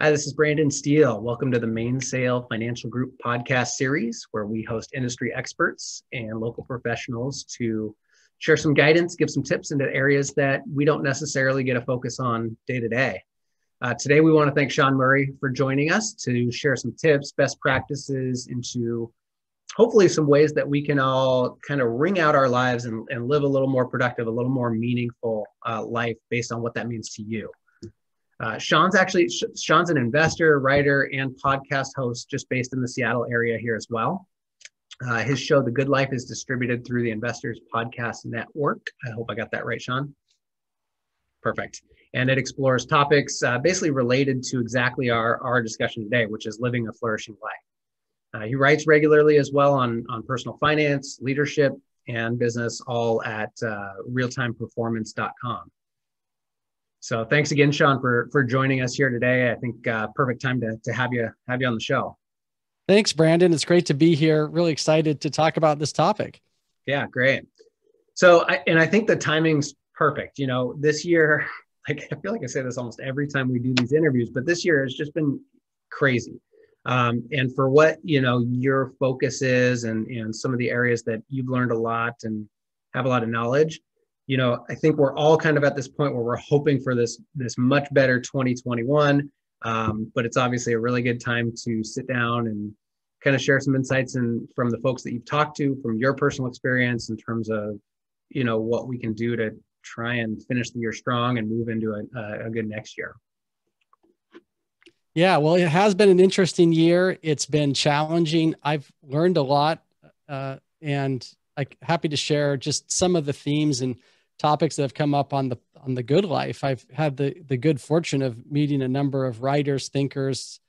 Hi, this is Brandon Steele. Welcome to the Mainsail Financial Group Podcast series, where we host industry experts and local professionals to share some guidance, give some tips into areas that we don't necessarily get a focus on day to day. Today, we want to thank Sean Murray for joining us to share some tips, best practices into hopefully some ways that we can all kind of wring out our lives and live a little more productive, a little more meaningful life based on what that means to you. Sean's an investor, writer, and podcast host just based in the Seattle area here as well. His show, The Good Life, is distributed through the Investors Podcast Network. I hope I got that right, Sean. Perfect. And it explores topics basically related to exactly our discussion today, which is living a flourishing life. He writes regularly as well on personal finance, leadership, and business, all at realtimeperformance.com. So thanks again, Sean, for joining us here today. I think perfect time to have you on the show. Thanks, Brandon. It's great to be here. Really excited to talk about this topic. Yeah, great. So, I think the timing's perfect. You know, this year, I feel like I say this almost every time we do these interviews, but this year has just been crazy. And for what, your focus is and some of the areas that you've learned a lot and have a lot of knowledge, I think we're all kind of at this point where we're hoping for this much better 2021. But it's obviously a really good time to sit down and kind of share some insights from the folks that you've talked to, from your personal experience in terms of, what we can do to try and finish the year strong and move into a good next year. Yeah, well, it has been an interesting year. It's been challenging. I've learned a lot, and I'm happy to share just some of the themes and topics that have come up on the Good Life. I've had the good fortune of meeting a number of writers, thinkers,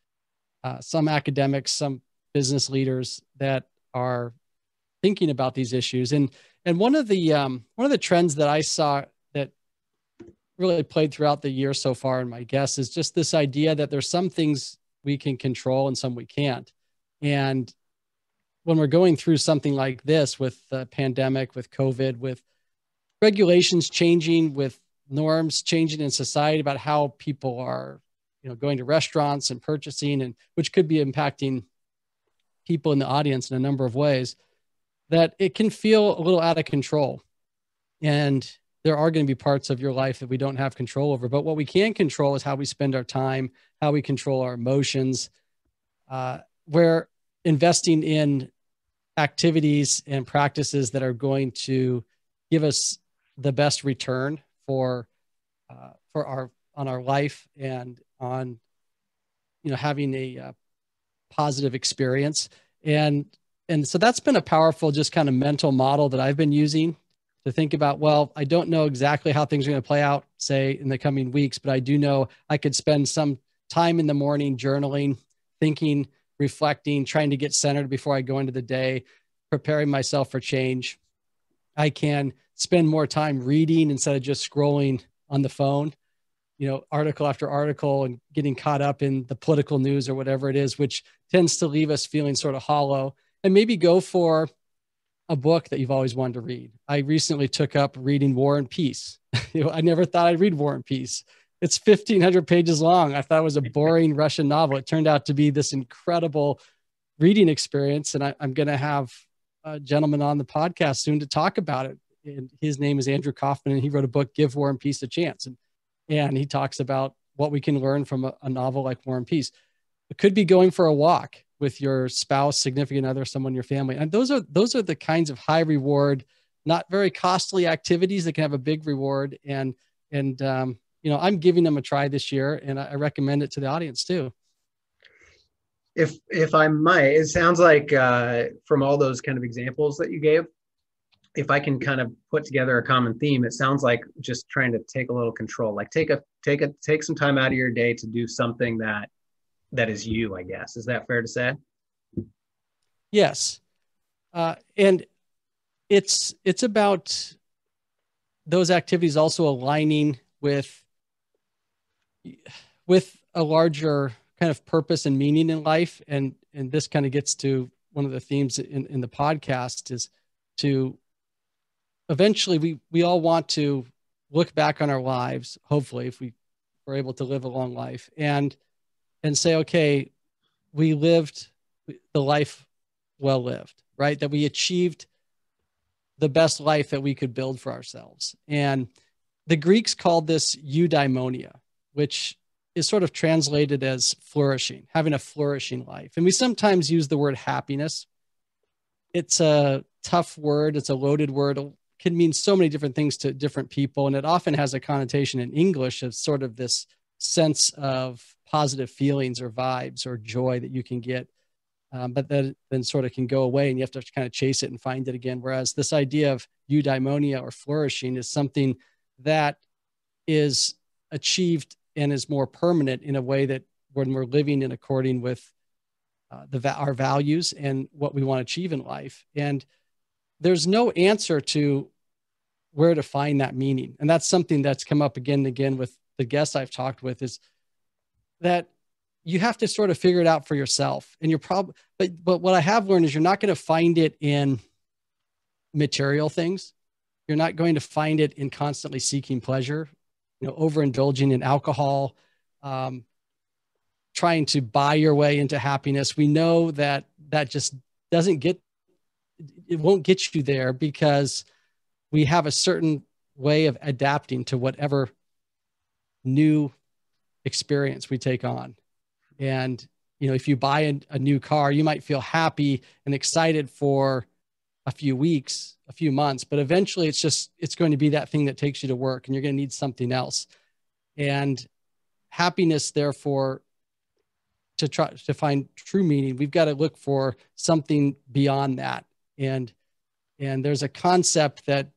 some academics, some business leaders that are thinking about these issues. And one of the trends that I saw that really played throughout the year so far, and my guess is just this idea that there's some things we can control and some we can't. And when we're going through something like this with the pandemic, with COVID, with regulations changing, with norms changing in society about how people are, going to restaurants and purchasing, and which could be impacting people in the audience in a number of ways, that it can feel a little out of control. And there are going to be parts of your life that we don't have control over, but what we can control is how we spend our time, how we control our emotions. We're investing in activities and practices that are going to give us the best return for our life and on, having a positive experience. And so that's been a powerful, just kind of mental model that I've been using to think about, well, I don't know exactly how things are going to play out, say, in the coming weeks, but I do know I could spend some time in the morning journaling, thinking, reflecting, trying to get centered before I go into the day, preparing myself for change. I can spend more time reading instead of just scrolling on the phone, article after article, and getting caught up in the political news or whatever it is, which tends to leave us feeling sort of hollow, and maybe go for a book that you've always wanted to read. I recently took up reading War and Peace. I never thought I'd read War and Peace. It's 1,500 pages long. I thought it was a boring Russian novel. It turned out to be this incredible reading experience. And I'm going to have a gentleman on the podcast soon to talk about it. And his name is Andrew Kaufman, and he wrote a book, Give War and Peace a Chance. And he talks about what we can learn from a novel like War and Peace. It could be going for a walk with your spouse, significant other, someone in your family. And those are the kinds of high reward, not very costly activities that can have a big reward. And I'm giving them a try this year, and I recommend it to the audience too. If I might, it sounds like from all those kind of examples that you gave, if I can kind of put together a common theme, it sounds like just trying to take a little control, like take some time out of your day to do something that is you, I guess. Is that fair to say? Yes. And it's about those activities also aligning with a larger kind of purpose and meaning in life. And this kind of gets to one of the themes in the podcast, is to eventually we all want to look back on our lives, hopefully, if we were able to live a long life, and and say, okay, we lived the life well lived, right? That we achieved the best life that we could build for ourselves. And the Greeks called this eudaimonia, which is sort of translated as flourishing, having a flourishing life. And we sometimes use the word happiness. It's a tough word. It's a loaded word. It can mean so many different things to different people. And it often has a connotation in English of sort of this sense of positive feelings or vibes or joy that you can get. But then sort of can go away and you have to kind of chase it and find it again. Whereas this idea of eudaimonia or flourishing is something that is achieved and is more permanent in a way that when we're living in according with our values and what we want to achieve in life. And there's no answer to where to find that meaning. And that's something that's come up again and again with the guests I've talked with, is that you have to sort of figure it out for yourself. And you're probably, but what I have learned is you're not going to find it in material things. You're not going to find it in constantly seeking pleasure, overindulging in alcohol, trying to buy your way into happiness. We know that just it won't get you there, because we have a certain way of adapting to whatever new experience we take on. And, if you buy a new car, you might feel happy and excited for a few weeks, a few months, but eventually it's going to be that thing that takes you to work, and you're going to need something else. And happiness, therefore, to try to find true meaning, we've got to look for something beyond that. And there's a concept that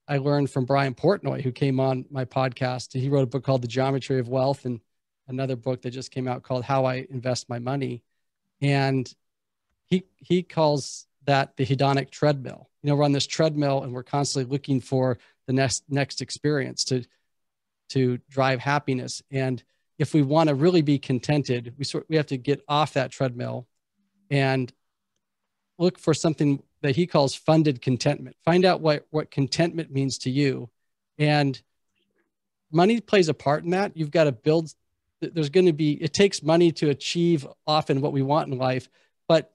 I learned from Brian Portnoy, who came on my podcast. He wrote a book called The Geometry of Wealth, and another book that just came out called How I Invest My Money. And he calls that the hedonic treadmill. We're on this treadmill and we're constantly looking for the next experience to drive happiness. And if we want to really be contented, we have to get off that treadmill and look for something that he calls funded contentment. Find out what contentment means to you. And money plays a part in that. You've got to build. It takes money to achieve often what we want in life, but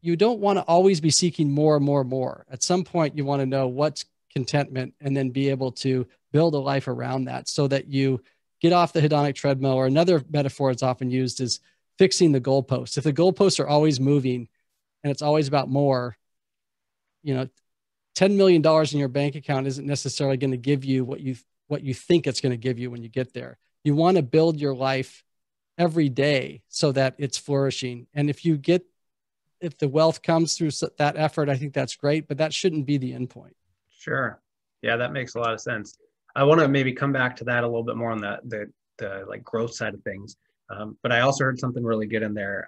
you don't want to always be seeking more and more and more. At some point, you want to know what's contentment and then be able to build a life around that so that you get off the hedonic treadmill. Or another metaphor it's often used is fixing the goalposts. If the goalposts are always moving and it's always about more, $10 million in your bank account isn't necessarily going to give you what you think it's going to give you when you get there. You want to build your life every day so that it's flourishing. And if the wealth comes through that effort, I think that's great, but that shouldn't be the end point. Sure. Yeah, that makes a lot of sense. I want to maybe come back to that a little bit more on the like growth side of things. But I also heard something really good in there,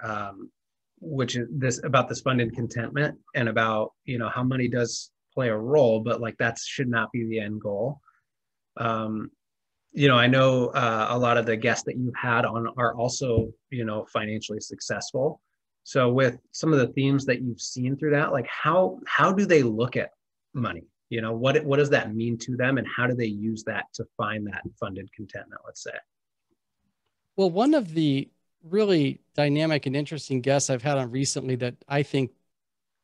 which is this about this funded contentment and about, how money does play a role, but like that should not be the end goal. I know a lot of the guests that you've had on are also, financially successful. So with some of the themes that you've seen through that, like how do they look at money? What does that mean to them, and how do they use that to find that funded contentment, let's say? Well, one of the really dynamic and interesting guests I've had on recently that I think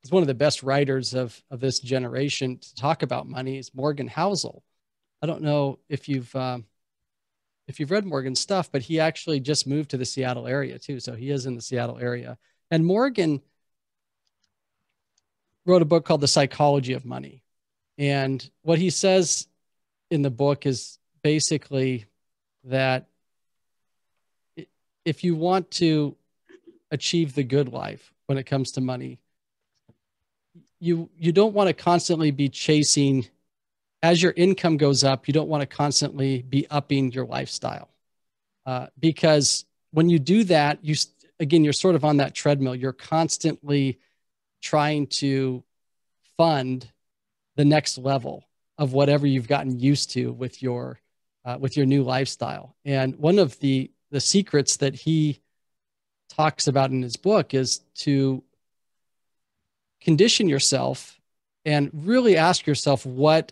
is one of the best writers of this generation to talk about money is Morgan Housel. I don't know if you've read Morgan's stuff, but he actually just moved to the Seattle area too. So he is in the Seattle area. And Morgan wrote a book called The Psychology of Money. And what he says in the book is basically that if you want to achieve the good life when it comes to money, you don't want to constantly be chasing. As your income goes up, you don't want to constantly be upping your lifestyle, because when you do that, you're sort of on that treadmill. You're constantly trying to fund the next level of whatever you've gotten used to with your new lifestyle. And one of the secrets that he talks about in his book is to condition yourself and really ask yourself what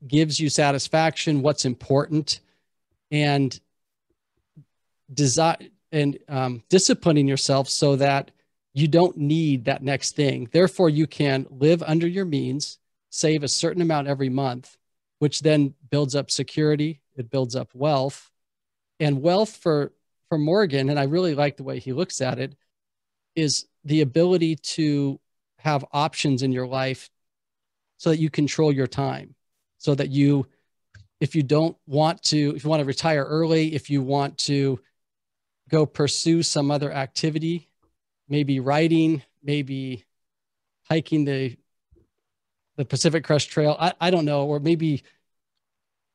gives you satisfaction, what's important, and design and disciplining yourself so that you don't need that next thing. Therefore, you can live under your means, save a certain amount every month, which then builds up security. It builds up wealth. And wealth for Morgan, and I really like the way he looks at it, is the ability to have options in your life so that you control your time, so that you, if you want to retire early, if you want to go pursue some other activity, maybe writing, maybe hiking the Pacific Crest Trail, I don't know, or maybe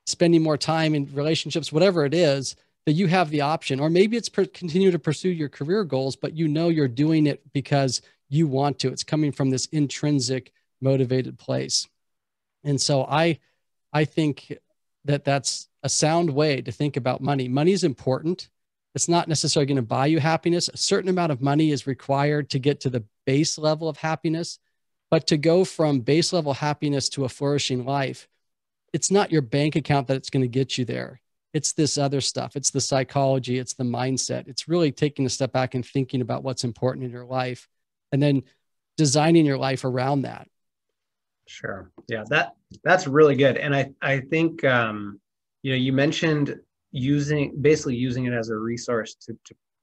spending more time in relationships, whatever it is, that you have the option. Or maybe it's continue to pursue your career goals, but you know you're doing it because you want to. It's coming from this intrinsic motivated place. And so I think that that's a sound way to think about money. Money is important. It's not necessarily going to buy you happiness. A certain amount of money is required to get to the base level of happiness, but to go from base level happiness to a flourishing life, it's not your bank account that's going to get you there. It's this other stuff. It's the psychology. It's the mindset. It's really taking a step back and thinking about what's important in your life and then designing your life around that. Sure. Yeah, that's really good. And I think, you mentioned basically using it as a resource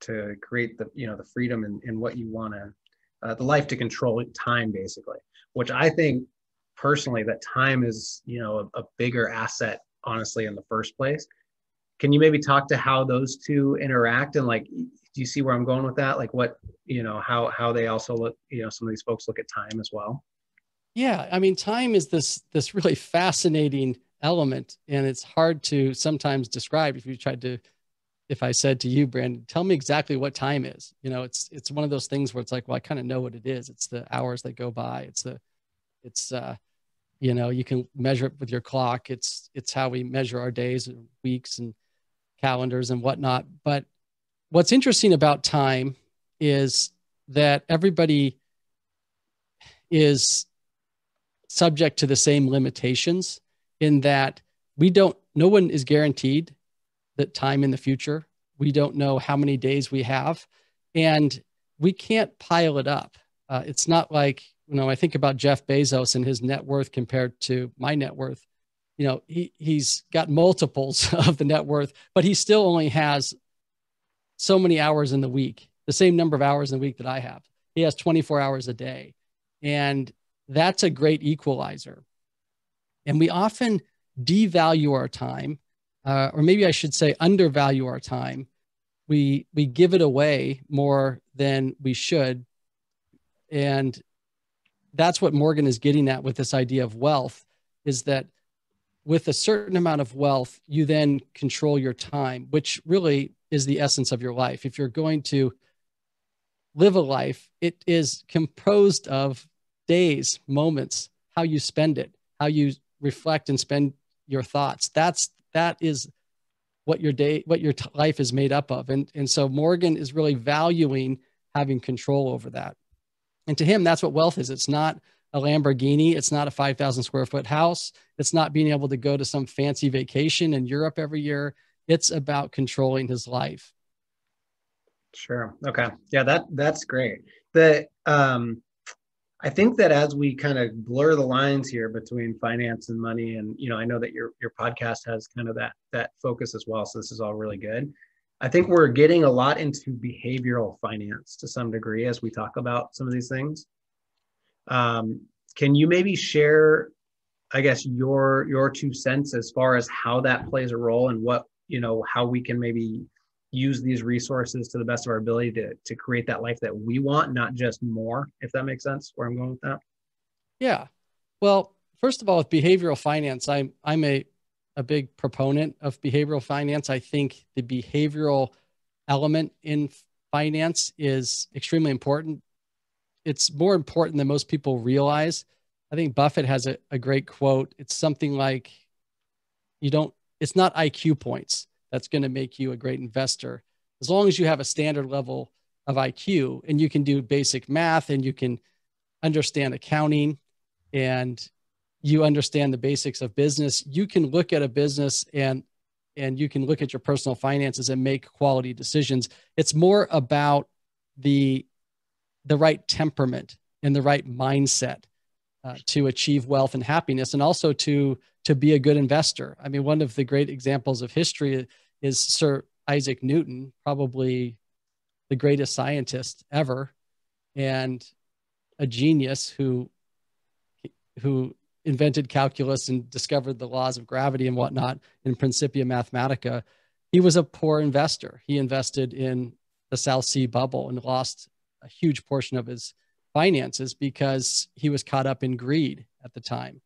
to create the freedom and what you want to, the life to control time, basically, which I think personally that time is, a bigger asset, honestly, in the first place. Can you maybe talk to how those two interact and do you see where I'm going with that? Like what, how they also look, some of these folks look at time as well. Yeah. I mean, time is this really fascinating element, and it's hard to sometimes describe. If I said to you, Brandon, tell me exactly what time is, it's one of those things where it's like, well, I kind of know what it is. It's the hours that go by. You can measure it with your clock. It's how we measure our days and weeks and calendars and whatnot. But what's interesting about time is that everybody is subject to the same limitations in that no one is guaranteed that time in the future. We don't know how many days we have, and we can't pile it up. It's not like, I think about Jeff Bezos and his net worth compared to my net worth. He's got multiples of the net worth, but he still only has so many hours in the week, the same number of hours in the week that I have. He has 24 hours a day. And that's a great equalizer. And we often devalue our time, or maybe I should say undervalue our time. We give it away more than we should. And that's what Morgan is getting at with this idea of wealth, is that with a certain amount of wealth, you then control your time, which really is the essence of your life. If you're going to live a life, it is composed of days, moments, how you spend it, how you reflect and spend your thoughts. That is what your life is made up of. And so Morgan is really valuing having control over that. And to him, that's what wealth is. It's not a Lamborghini. It's not a 5,000 square foot house. It's not being able to go to some fancy vacation in Europe every year. It's about controlling his life. Sure. Okay. Yeah, that's great. I think that as we kind of blur the lines here between finance and money, and I know that your podcast has kind of that focus as well. So this is all really good. I think we're getting a lot into behavioral finance to some degree as we talk about some of these things. Can you maybe share, I guess, your 2 cents as far as how that plays a role and what, how we can maybe use these resources to the best of our ability to create that life that we want, not just more, if that makes sense, where I'm going with that? Yeah. Well, first of all, with behavioral finance, I'm a big proponent of behavioral finance. I think the behavioral element in finance is extremely important. It's more important than most people realize. I think Buffett has a great quote. It's something like, it's not IQ points that's going to make you a great investor. As long as you have a standard level of IQ and you can do basic math and you can understand accounting and you understand the basics of business, you can look at a business and and you can look at your personal finances and make quality decisions. It's more about the right temperament and the right mindset to achieve wealth and happiness, and also to be a good investor. I mean, one of the great examples of history is Sir Isaac Newton, probably the greatest scientist ever, and a genius who invented calculus and discovered the laws of gravity and whatnot in Principia Mathematica. He was a poor investor. He invested in the South Sea bubble and lost a huge portion of his finances because he was caught up in greed at the time.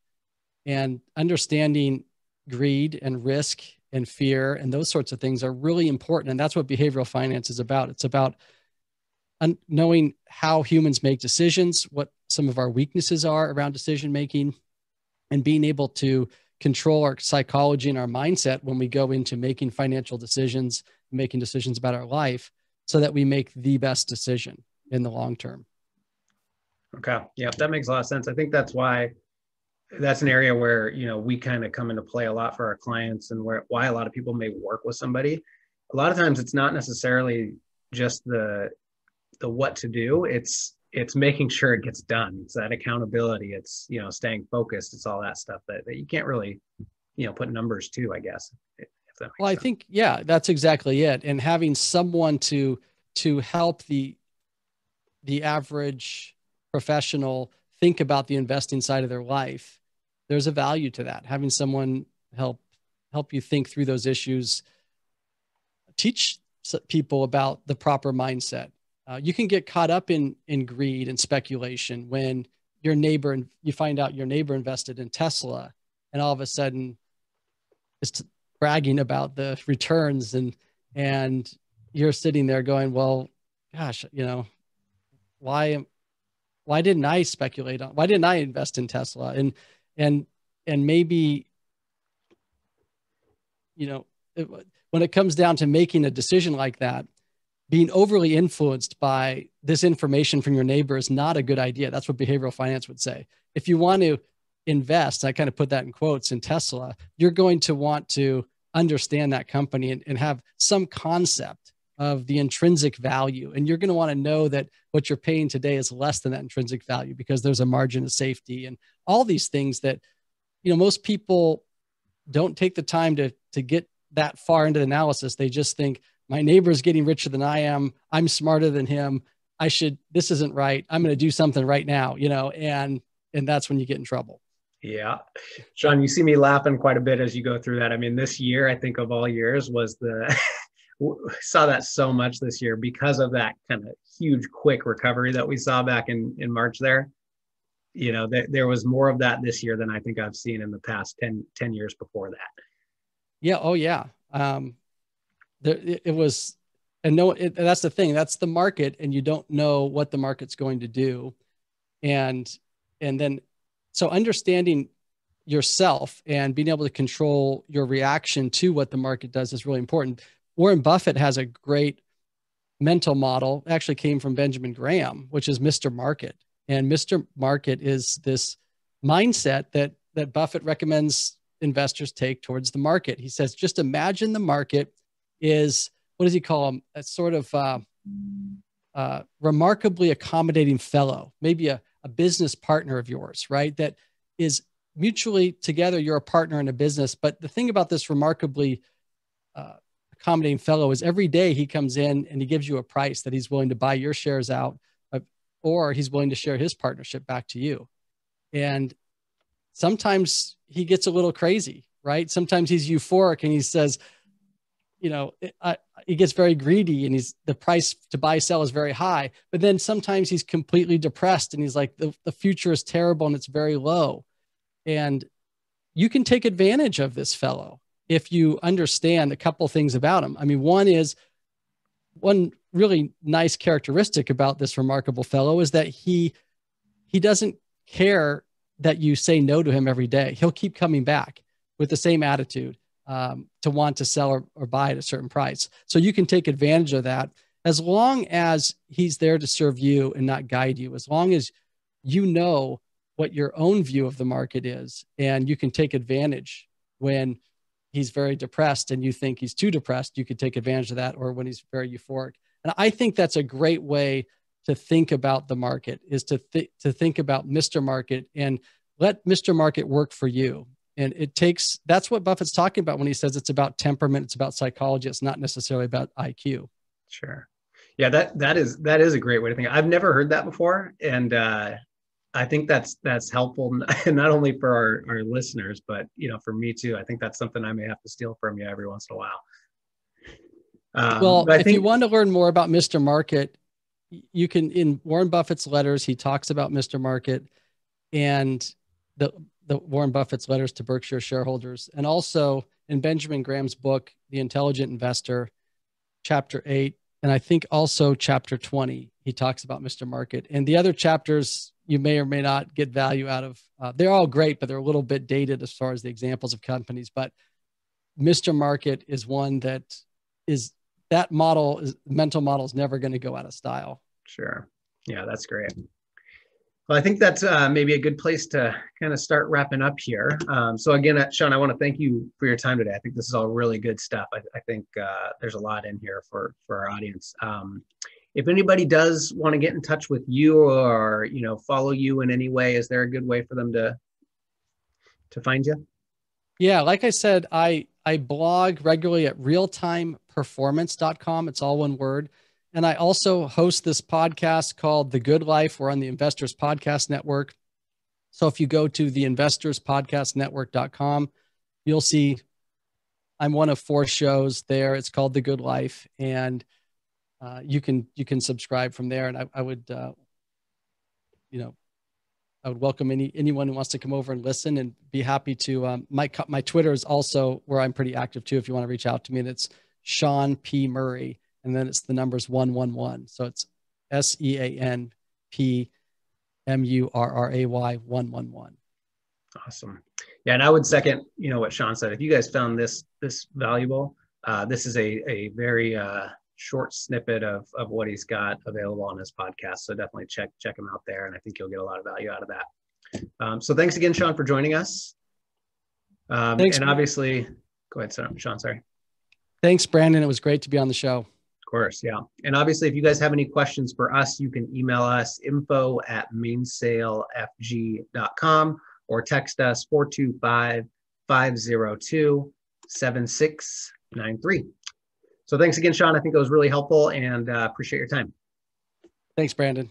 And understanding greed and risk and fear and those sorts of things are really important. And that's what behavioral finance is about. It's about knowing how humans make decisions, what some of our weaknesses are around decision making, and being able to control our psychology and our mindset when we go into making financial decisions, making decisions about our life, so that we make the best decision in the long term. Okay. Yeah, that makes a lot of sense. I think that's why that's an area where, you know, we kind of come into play a lot for our clients, and why a lot of people may work with somebody. A lot of times it's not necessarily just the what to do. It's making sure it gets done. It's that accountability. It's, you know, staying focused. It's all that stuff that you can't really, you know, put numbers to, I guess. Well, I think, yeah, that's exactly it. And having someone to help the average professional think about the investing side of their life, there's a value to that. Having someone help you think through those issues, teach people about the proper mindset. You can get caught up in greed and speculation when you find out your neighbor invested in Tesla, and all of a sudden is bragging about the returns, and you're sitting there going, well, gosh, you know, why didn't I speculate on, why didn't I invest in Tesla? And maybe, you know, when it comes down to making a decision like that, being overly influenced by this information from your neighbor is not a good idea. That's what behavioral finance would say. If you want to invest, I kind of put that in quotes, in Tesla, you're going to want to understand that company and have some concept of the intrinsic value. And you're going to want to know that what you're paying today is less than that intrinsic value because there's a margin of safety and all these things that, you know, most people don't take the time to get that far into the analysis. They just think, my neighbor is getting richer than I am. I'm smarter than him. This isn't right. I'm going to do something right now, you know, and that's when you get in trouble. Yeah. Sean, you see me laughing quite a bit as you go through that. I mean, this year, I think of all years was saw that so much this year because of that kind of huge, quick recovery that we saw back in March there. You know, there was more of that this year than I think I've seen in the past 10 years before that. Yeah. Oh yeah. It was, and that's the thing, that's the market, and you don't know what the market's going to do. And then, so understanding yourself and being able to control your reaction to what the market does is really important. Warren Buffett has a great mental model, actually came from Benjamin Graham, which is Mr. Market. And Mr. Market is this mindset that Buffett recommends investors take towards the market. He says, just imagine the market is, what does he call them? A sort of remarkably accommodating fellow, maybe a business partner of yours, right? That is mutually together, you're a partner in a business. But the thing about this remarkably accommodating fellow is every day he comes in and he gives you a price that he's willing to buy your shares out, or he's willing to share his partnership back to you. And sometimes he gets a little crazy, right? Sometimes he's euphoric and he says, you know, he gets very greedy and the price to buy, sell is very high. But then sometimes he's completely depressed and he's like, the future is terrible and it's very low. And you can take advantage of this fellow if you understand a couple things about him. I mean, one really nice characteristic about this remarkable fellow is that he doesn't care that you say no to him every day. He'll keep coming back with the same attitude. To want to sell or buy at a certain price. So you can take advantage of that as long as he's there to serve you and not guide you, as long as you know what your own view of the market is, and you can take advantage when he's very depressed and you think he's too depressed, you could take advantage of that, or when he's very euphoric. And I think that's a great way to think about the market, is to think about Mr. Market and let Mr. Market work for you. And that's what Buffett's talking about when he says it's about temperament, it's about psychology, it's not necessarily about IQ. Sure. Yeah, that is a great way to think. I've never heard that before. And I think that's helpful, not only for our listeners, but for me too. I think that's something I may have to steal from you every once in a while. Well, if you want to learn more about Mr. Market, you can, in Warren Buffett's letters, he talks about Mr. Market and the Warren Buffett's letters to Berkshire shareholders. And also in Benjamin Graham's book, The Intelligent Investor, chapter 8, and I think also chapter 20, he talks about Mr. Market. And the other chapters you may or may not get value out of. They're all great, but they're a little bit dated as far as the examples of companies. But Mr. Market is one that mental model is never going to go out of style. Sure. Yeah, that's great. Well, I think that's maybe a good place to kind of start wrapping up here. So again, Sean, I want to thank you for your time today. I think this is all really good stuff. I think there's a lot in here for our audience. If anybody does want to get in touch with you or, follow you in any way, is there a good way for them to find you? Yeah. Like I said, I blog regularly at realtimeperformance.com. It's all one word. And I also host this podcast called The Good Life. We're on the Investors Podcast Network. So if you go to the investorspodcastnetwork.com, you'll see I'm one of 4 shows there. It's called The Good Life. And you can subscribe from there. And I would, I would welcome anyone who wants to come over and listen, and be happy to. My Twitter is also where I'm pretty active too. If you want to reach out to me, and it's Sean P. Murray, and then it's the numbers 111. So it's SeanPmurray 111. Awesome. Yeah, and I would second, what Sean said. If you guys found this valuable, this is a very short snippet of what he's got available on his podcast. So definitely check him out there, and I think you'll get a lot of value out of that. So thanks again, Sean, for joining us. Thanks. And obviously, go ahead, Sean. Sorry. Thanks, Brandon. It was great to be on the show. Of course, yeah. And obviously, if you guys have any questions for us, you can email us info@mainsailfg.com or text us 425-502-7693. So thanks again, Sean. I think it was really helpful, and appreciate your time. Thanks, Brandon.